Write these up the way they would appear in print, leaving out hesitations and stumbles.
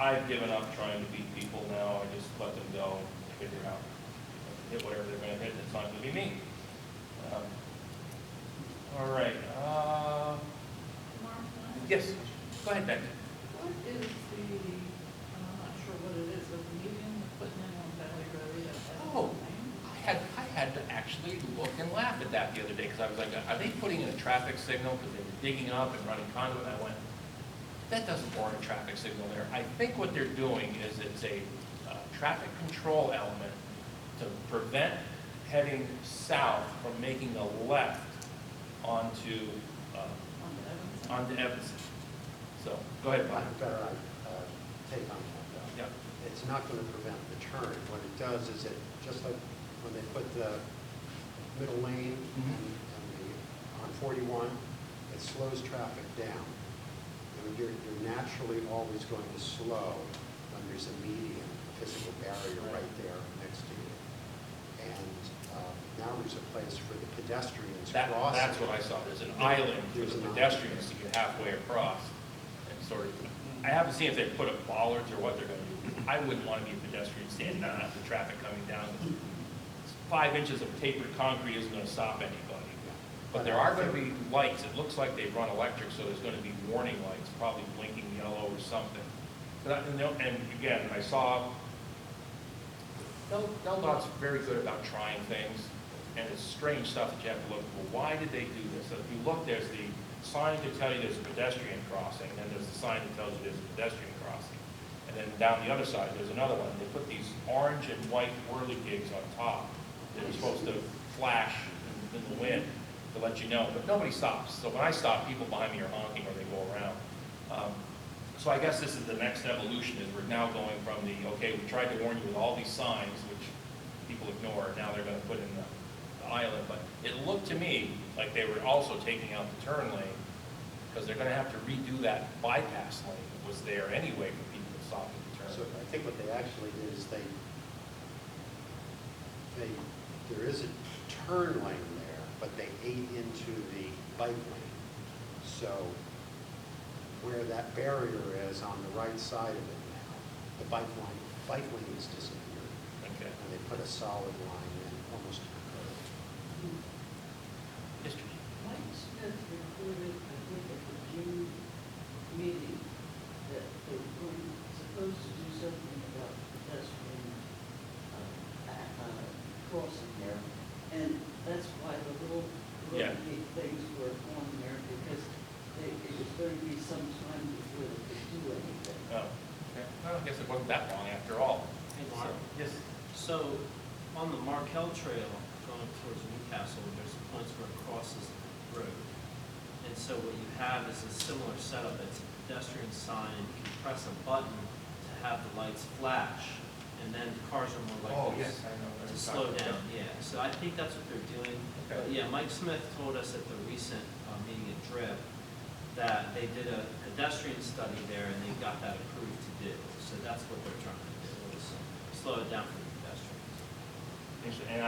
I've given up trying to beat people now. I just let them go and figure out, hit whatever they're going to hit. It's not going to be me. All right. Yes. Go ahead, Becky. What is the, I'm not sure what it is, the median putting in on Valley Road? Oh, I had to actually look and laugh at that the other day because I was like, are they putting in a traffic signal because they were digging up and running conduit? And I went, that doesn't warrant a traffic signal there. I think what they're doing is it's a traffic control element to prevent heading south from making a left onto Evanston. So, go ahead, Bob. Better take on that though. Yeah. It's not going to prevent the turn. What it does is it, just like when they put the middle lane on 41, it slows traffic down. And you're naturally always going to slow when there's a median, a physical barrier right there next to you. And now there's a place for the pedestrians crossing. That's what I saw. There's an island for the pedestrians to get halfway across. And sort of, I haven't seen if they put up bollards or what they're going to do. I wouldn't want to be a pedestrian standing on the traffic coming down. 5 inches of tapered concrete isn't going to stop anybody. But there are going to be lights. It looks like they run electric, so there's going to be warning lights, probably blinking yellow or something. But and again, I saw NELDOT's very good about trying things, and it's strange stuff that you have to look for. Why did they do this? So if you look, there's the sign to tell you there's a pedestrian crossing, and then there's the sign that tells you there's a pedestrian crossing. And then down the other side, there's another one. They put these orange and white whirligigs on top. They're supposed to flash in the wind to let you know, but nobody stops. So when I stop, people behind me are honking or they go around. So I guess this is the next evolution, is we're now going from the, okay, we tried to warn you with all these signs, which people ignore, now they're going to put in the island. But it looked to me like they were also taking out the turn lane, because they're going to have to redo that bypass lane that was there anyway for people to stop at the turn. So I think what they actually did is there is a turn lane there, but they ate into the bike lane. So where that barrier is on the right side of it now, the bike lane is disappeared. Okay. And they put a solid line in almost to the curve. Mr. Mike Smith reported, I think at the June meeting, that they were supposed to do something about pedestrian crossing there. And that's why the little things were on there, because it was going to be some time before they could do anything. Oh, okay. Well, I guess it wasn't that long after all. Hey, Mark. Yes. So, on the Markel Trail going towards Newcastle, there's points where it crosses the road. And so what you have is a similar setup. It's a pedestrian sign, and you can press a button to have the lights flash, and then cars are more likely to slow down. Yeah, so I think that's what they're doing. Okay. But yeah, Mike Smith told us at the recent meeting at DRIP that they did a pedestrian study there, and they got that approved to do. So that's what they're trying to do, is slow it down for the pedestrians. And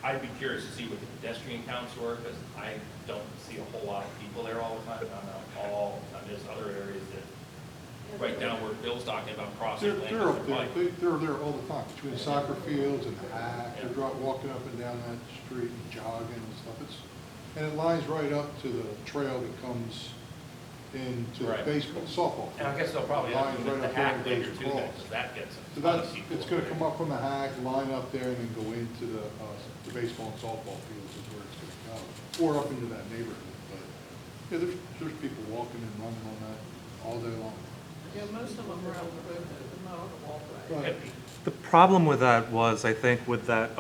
I'd be curious to see what the pedestrian counts were, because I don't see a whole lot of people there all the time. There's other areas that, right down where Bill's talking about crossing lanes. They're up there. They're there all the time, between the soccer fields and the hack. Yeah. They're walking up and down that street and jogging and stuff. And it lines right up to the trail that comes into Right. baseball, softball. And I guess they'll probably have to Lines move the right up there hack and later goes too, then, across. because that gets So a ton that's, of people. it's gonna over come there. up from the hack, line up there, and then go into the baseball and softball fields is where it's gonna go. Or up into that neighborhood, but, yeah, there's people walking and running on that all day long. Yeah, most of them are on the road, but not on the walkway. Right. The problem with that was, I think, with that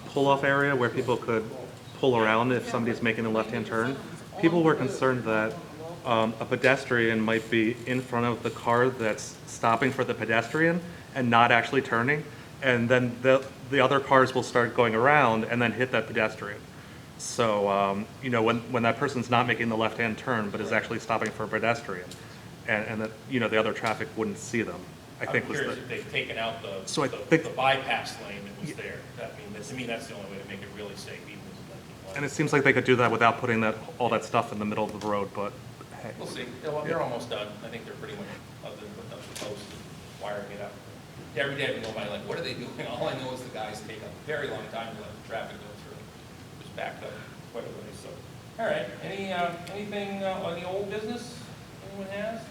pull-off area where people could pull around if somebody's making a left-hand turn, people were concerned that a pedestrian might be in front of the car that's stopping for the pedestrian and not actually turning, and then the other cars will start going around and then hit that pedestrian. So, when that person's not making the left-hand turn but is actually stopping for a pedestrian, and that, the other traffic wouldn't see them, I think I'm was curious the... if they've taken out the So bypass lane that was there. To me, that's the only way to make it really safe, even if it's And it seems like they could do that without putting all that stuff in the middle of the road, but We'll see. They're almost done. I think they're pretty much, other than putting up the posts and wiring it up. Every day we go by like, what are they doing? All I know is the guys take a very long time to let the traffic go through. Just backed up quite a way, so. All right, anything on the old business anyone has?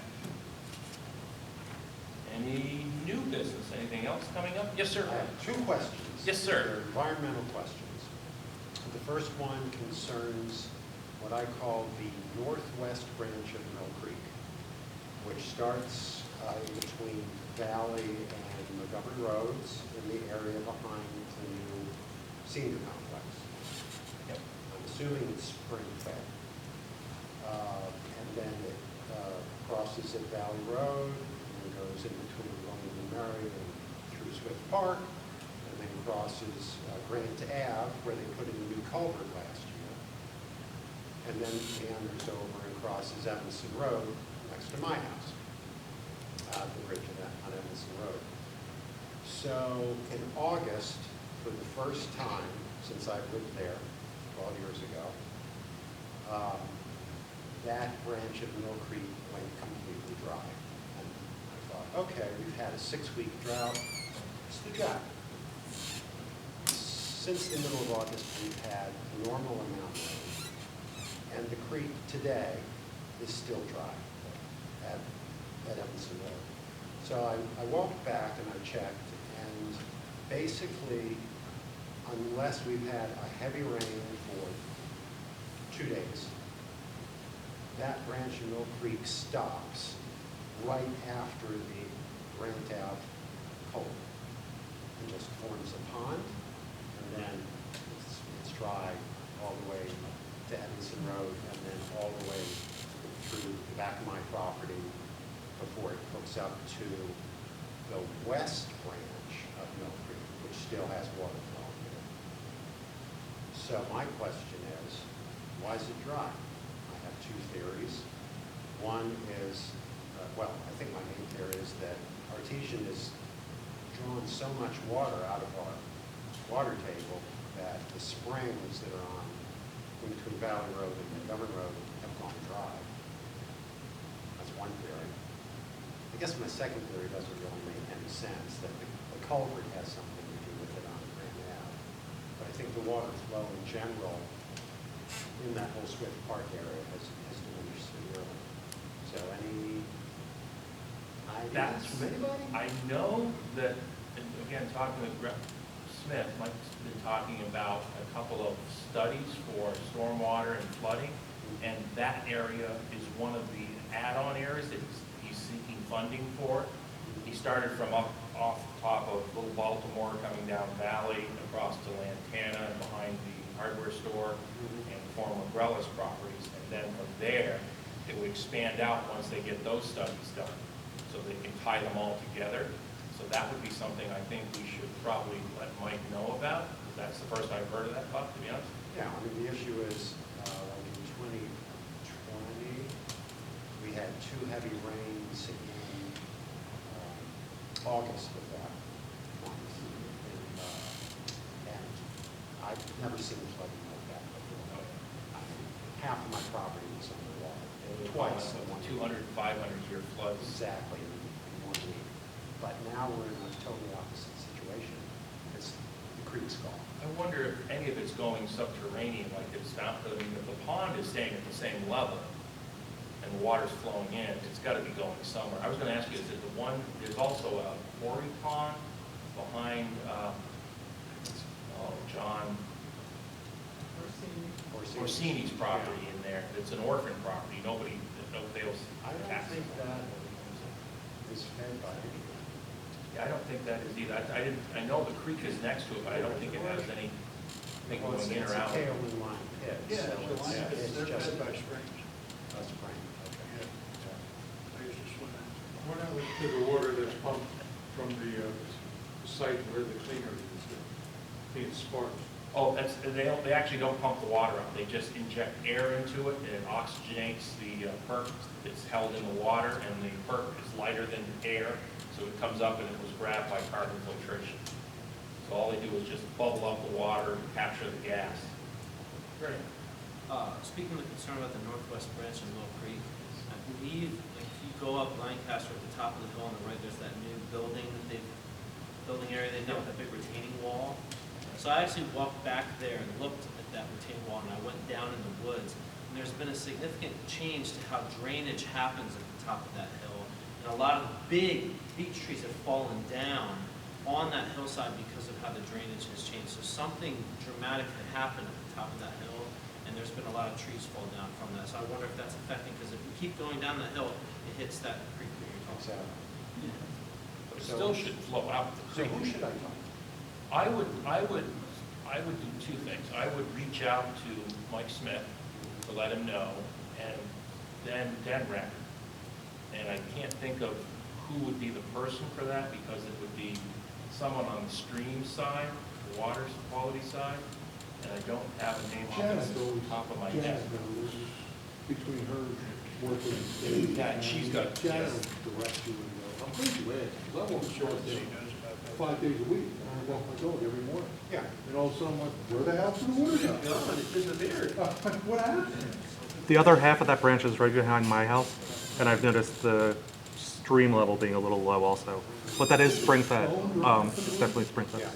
Any new business? Anything else coming up? Yes, sir. I have two questions. Yes, sir. They're environmental questions. The first one concerns what I call the northwest branch of Mill Creek, which starts in between Valley and Montgomery Roads in the area behind the new senior complex. Yep. I'm assuming it's spring fed. And then it crosses at Valley Road, and goes in between William and Mary and through Swift Park, and then crosses Grant Ave, where they put in a new culvert last year, and then meanders over and crosses Evanston Road next to my house, the bridge on Evanston Road. So in August, for the first time since I've lived there 12 years ago, that branch of Mill Creek went completely dry. And I thought, okay, we've had a 6-week drought. What's the drought? Since the middle of August, we've had a normal amount of rain, and the creek today is still dry at Evanston Road. So I walked back and I checked, and basically, unless we've had a heavy rain for 2 days, that branch of Mill Creek stops right after the Grant Ave culvert and just forms a pond, and then it's dry all the way to Evanston Road, and then all the way through the back of my property before it hooks up to the west branch of Mill Creek, which still has water flowing in it. So my question is, why is it dry? I have two theories. One is, well, I think my main theory is that Artesian has drawn so much water out of our water table that the springs that are on in between Valley Road and Montgomery Road have gone dry. That's one theory. I guess my second theory doesn't really make any sense, that the culvert has something to do with it on Grand Ave. But I think the water flow in general in that whole Swift Park area has diminished severely. So any ideas from anybody? I know that, and again, talking with Smith, Mike's been talking about a couple of studies for stormwater and flooding, and that area is one of the add-on areas that he's seeking funding for. He started from off the top of Little Baltimore, coming down Valley, across to Lantana, and behind the hardware store, and former Grellis properties, and then from there, it would expand out once they get those studies done, so they can tie them all together. So that would be something I think we should probably let Mike know about, because that's the first I've heard of that, Buck, to be honest. Yeah, I mean, the issue is, like in 2020, we had 2 heavy rains in August of that month. And I've never seen flooding like that before. I mean, half of my property was underwater, twice in 1 year. 200, 500-year floods. Exactly, in 1 week. But now we're in a totally opposite situation. It's the creek's gone. I wonder if any of it's going subterranean, like it's not, I mean, if the pond is staying at the same level and the water's flowing in, it's got to be going somewhere. I was going to ask you, is it the one, there's also a quarry pond behind, John Orsini's property in there. It's an orphan property. Nobody else. I don't think that is fed by anything. Yeah, I don't think that is either. I know the creek is next to it, but I don't think it has anything Well, going in or out. It's a tailwind line pit, Yeah, so it's a line pit. it's They're just fed by springs. a spring. Okay. I used to swim in. What happens to the water that's pumped from the site where the cleaner is being sparked? Oh, they actually don't pump the water up. They just inject air into it, and it oxygenates the perk that's held in the water, and the perk is lighter than air, so it comes up and it was grabbed by carbon filtration. So all they do is just bubble up the water, capture the gas. Great. Speaking of the concern about the northwest branch of Mill Creek, Lancaster, at the top of the hill on the right, there's that new building area they've done with that big retaining wall. So I actually walked back there and looked at that retaining wall, and I went down in the woods. And there's been a significant change to how drainage happens at the top of that hill. And a lot of the big beech trees have fallen down on that hillside because of how the drainage has changed. So something dramatic had happened at the top of that hill, and there's been a lot of trees fall down from that. So I wonder if that's affecting, because if we keep going down the hill, it hits that creek that you're talking about. Exactly. But it still should flow out the So creek. who should I talk to? I would do two things. I would reach out to Mike Smith to let him know, and then DENREC. And I can't think of who would be the person for that, because it would be someone on the stream side, the water quality side, and I don't have a name off the top of my head. Between her working and state. Yeah, and she's got- Janet will direct you and go, I'm pretty glad, because I walk the dog there 5 days a week, and I walk my dog every morning. Yeah. And all of a sudden, I'm like, where the hell did the water go? God, it disappeared. What happened? The other half of that branch is right behind my house, and I've noticed the stream level being a little low also. But that is spring fed. It's definitely spring fed. Yeah.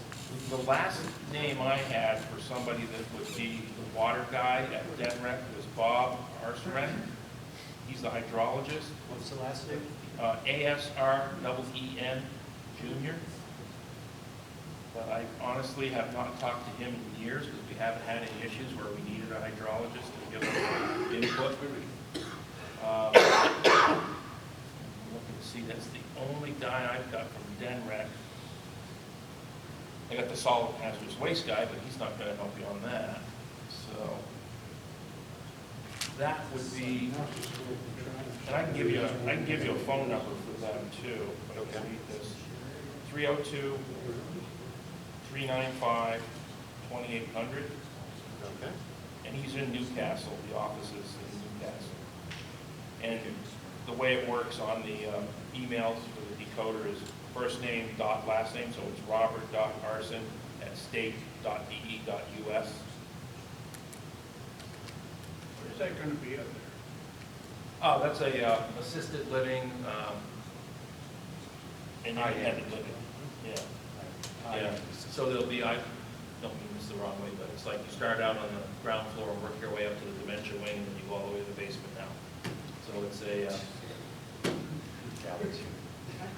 The last name I had for somebody that would be the water guy at DENREC was Bob Arserin. He's the hydrologist, What's the last name? ASREEN Jr. But I honestly have not talked to him in years, because we haven't had any issues where we needed a hydrologist to give us input. I'm looking to see, that's the only guy I've got from DENREC. I got the solid hazardous waste guy, but he's not gonna help you on that, so. That would be, and I can give you a phone number for them too, but I'll read this. 302-395-2800, Okay. and he's in Newcastle, the office is in Newcastle. And the way it works on the emails for the decoder is first name dot last name, so it's robert.arson@state.de.us. Where's that gonna be up there? Oh, that's a assisted living, independent living, yeah. Yeah, so there'll be, I don't mean this the wrong way, but it's like you start out on the ground floor and work your way up to the dementia wing, and then you go all the way to the basement now. So it's a, I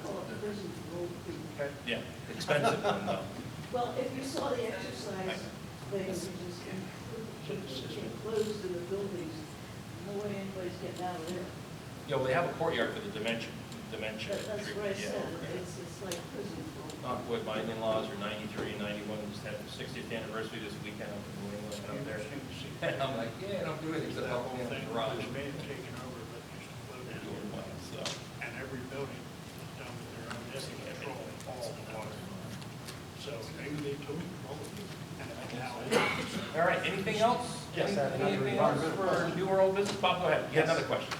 call it prison for old people. yeah, expensive one though. Well, if you saw the exercise things, which is enclosed in the buildings, no way anybody's getting out of there. You know, they have a courtyard for the dementia That's what I treatment, said, yeah. it's like prison for old people. Not what my in-laws are 93 and 91, just had their 60th anniversary this weekend up in New England, and up there. And I'm like, yeah, don't do anything except That help whole me in the thing garage. was being taken over, but used to flow They're down. doing well, so. And every building was done with their own control, all the water. So maybe they took control of it. And now All right, anything else? Yes, I have another Anything else environmental for new or old business? Bob, go ahead. You had Yes. another question.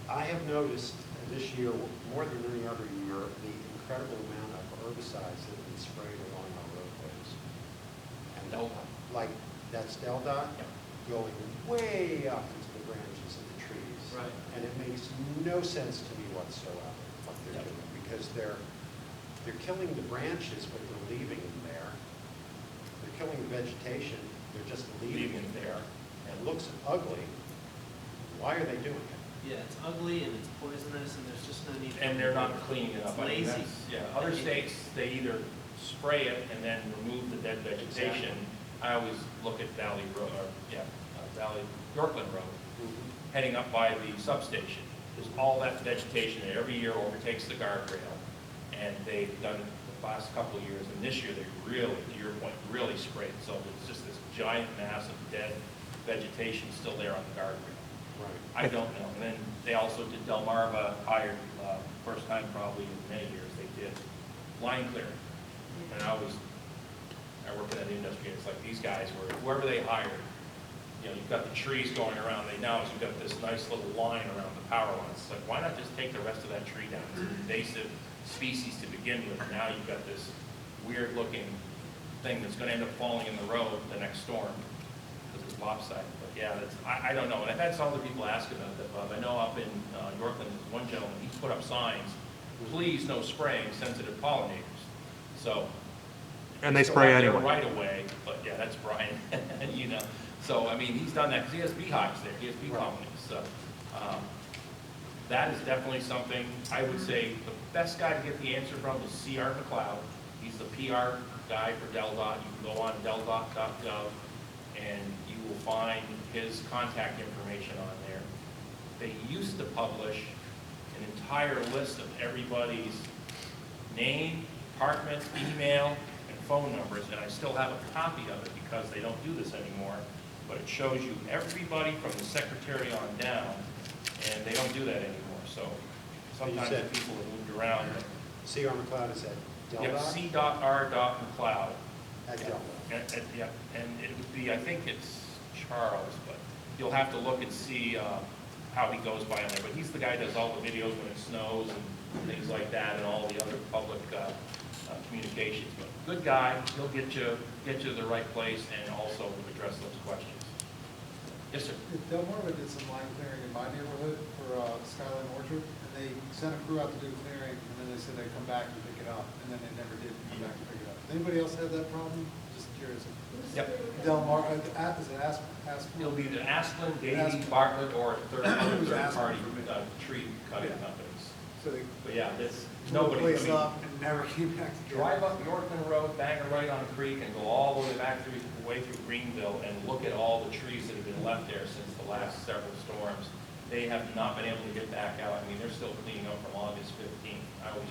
I have noticed this year, more than any other year, the incredible amount of herbicides that have been sprayed along our roadways. And Delta. like, that's Delta, going way up into the branches of the trees. Right. And it makes no sense to me whatsoever, what they're Yep. doing, because they're killing the branches, but they're leaving them there. They're killing the vegetation, they're just leaving it there. And it looks ugly. Why are they doing it? Yeah, it's ugly and it's poisonous, and there's just no need. And they're not cleaning it up. It's I mean, lazy. that's- Yeah, other states, they either spray it and then remove the dead vegetation. Exactly. I always look at Valley Road, Yorkland Road, heading up by the substation. There's all that vegetation that every year overtakes the guardrail. And they've done it the last couple of years, and this year they really, to your point, really sprayed. So it's just this giant mass of dead vegetation still there on the guardrail. Right. I don't know. And then they also did, Delmarva hired, first time probably in many years, they did line clearing. And I work in that industry, it's like these guys were, whoever they hired, you know, you've got the trees going around, you've got this nice little line around the power lines. It's like, why not just take the rest of that tree down? It's an invasive species to begin with, and now you've got this weird looking thing that's gonna end up falling in the road the next storm, because it's lopsided. But yeah, that's, I don't know, and I've had some other people ask about that, Bob. I know up in Yorkland, there's one gentleman, he's put up signs, please no spraying sensitive pollinators. So. And they still spray have their anyway. right away, but yeah, that's Brian, you know. So, I mean, he's done that, because he has beehives there, he has bee colonies, so. That is definitely something, I would say, the best guy to get the answer from is C.R. McLeod. He's the PR guy for DelDOT. You can go on deldot.gov, and you will find his contact information on there. They used to publish an entire list of everybody's name, department, email, and phone numbers, and I still have a copy of it because they don't do this anymore, but it shows you everybody from the secretary on down, and they don't do that anymore, so sometimes said- people have moved around. C.R. McLeod is at Yeah, DelDOT? C.R.McLeod. At Yeah. DelDOT. Yeah, and it would be, I think it's Charles, but you'll have to look and see how he goes by on there. But he's the guy who does all the videos when it snows and things like that, and all the other public communications. But good guy, he'll get you to the right place and also address those questions. Yes, sir. Delmarva did some line clearing in my neighborhood for Skyline Orchard, and they sent a crew out to do clearing, and then they said they'd come back and pick it up, and then they never did come back and pick it up. Anybody else have that problem? Just curious. Yep. Delmarva, is it Aspen? It'll be the Asplin, Davy, Asplin. Bartlett, or third Asplin party for me. tree cutting Yeah. companies. So they But yeah, it's blew the nobody. place up and never came back to Drive up Yorkland Road, bang a right on a creek, and go all the way back through, way through Greenville, and look at all the trees that have been left there since the last several storms. They have not been able to get back out. I mean, they're still cleaning up from August 15th. I always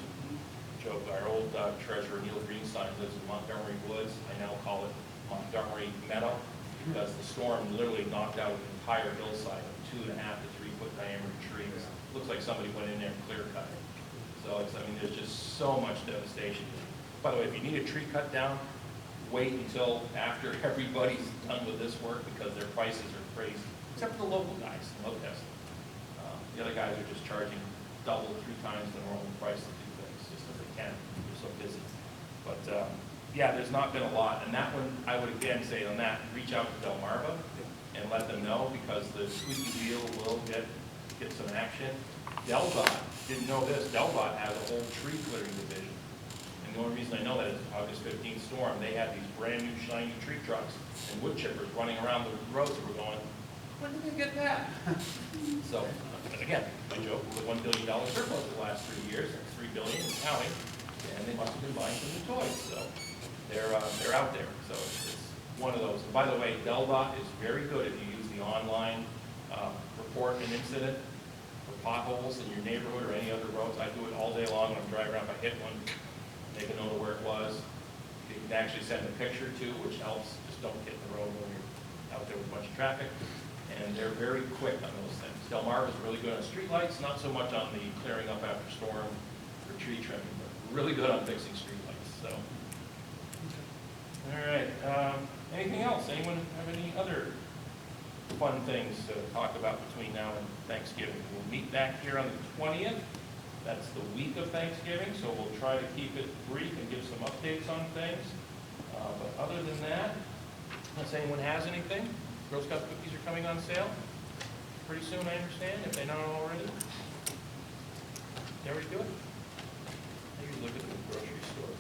joke, our old treasurer, Neil Greenstein, lives in Montgomery Woods. I now call it Montgomery Meadow, because the storm literally knocked out an entire hillside of 2.5 to 3 foot diameter trees. Looks like somebody went in there and clear cut it. So it's, I mean, there's just so much devastation. By the way, if you need a tree cut down, wait until after everybody's done with this work, because their prices are crazy, except for the local guys in Locust. The other guys are just charging double, 3 times the normal price to do things, just because they can, they're so busy. But, yeah, there's not been a lot, and that one, I would again say on that, reach out to Delmarva and let them know, because the squeaky wheel will get some action. DelDOT, didn't know this, DelDOT has a whole tree clearing division. And the only reason I know that is August 15th storm, they had these brand new shiny tree trucks and wood chippers running around the roads, and we're going, when did they get that? So, and again, my joke, with a $1 billion surplus the last 3 years, that's $3 billion and counting, and they must have been buying some new toys, so they're out there. So it's one of those. And by the way, DelDOT is very good if you use the online report an incident for potholes in your neighborhood or any other roads. I do it all day long when I'm driving around. If I hit one, make a note of where it was. You can actually send a picture too, which helps. Just don't hit the road when you're out there with a bunch of traffic. And they're very quick on those things. Delmarva is really good on streetlights, not so much on the clearing up after storm or tree trimming, but really good on fixing streetlights. So, all right. Anything else? Anyone have any other fun things to talk about between now and Thanksgiving? We'll meet back here on the 20th. That's the week of Thanksgiving, so we'll try to keep it brief and give some updates on things. But other than that, unless anyone has anything, Girl Scout cookies are coming on sale pretty soon, I understand, if they're not already. They already do it? Maybe look at the grocery store.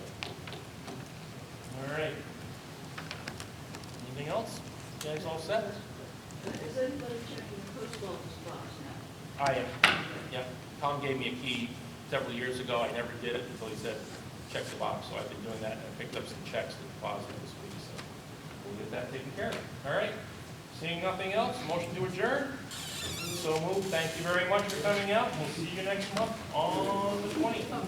All right. Anything else? You guys all set? Is anybody checking the post office box now? I am, yeah. Tom gave me a key several years ago. I never did it until he said, check the box. So I've been doing that, and I picked up some checks to deposit this week, so we'll get that taken care of. All right. Seeing nothing else, motion to adjourn. So moved. Thank you very much for coming out. We'll see you next month on the 20th.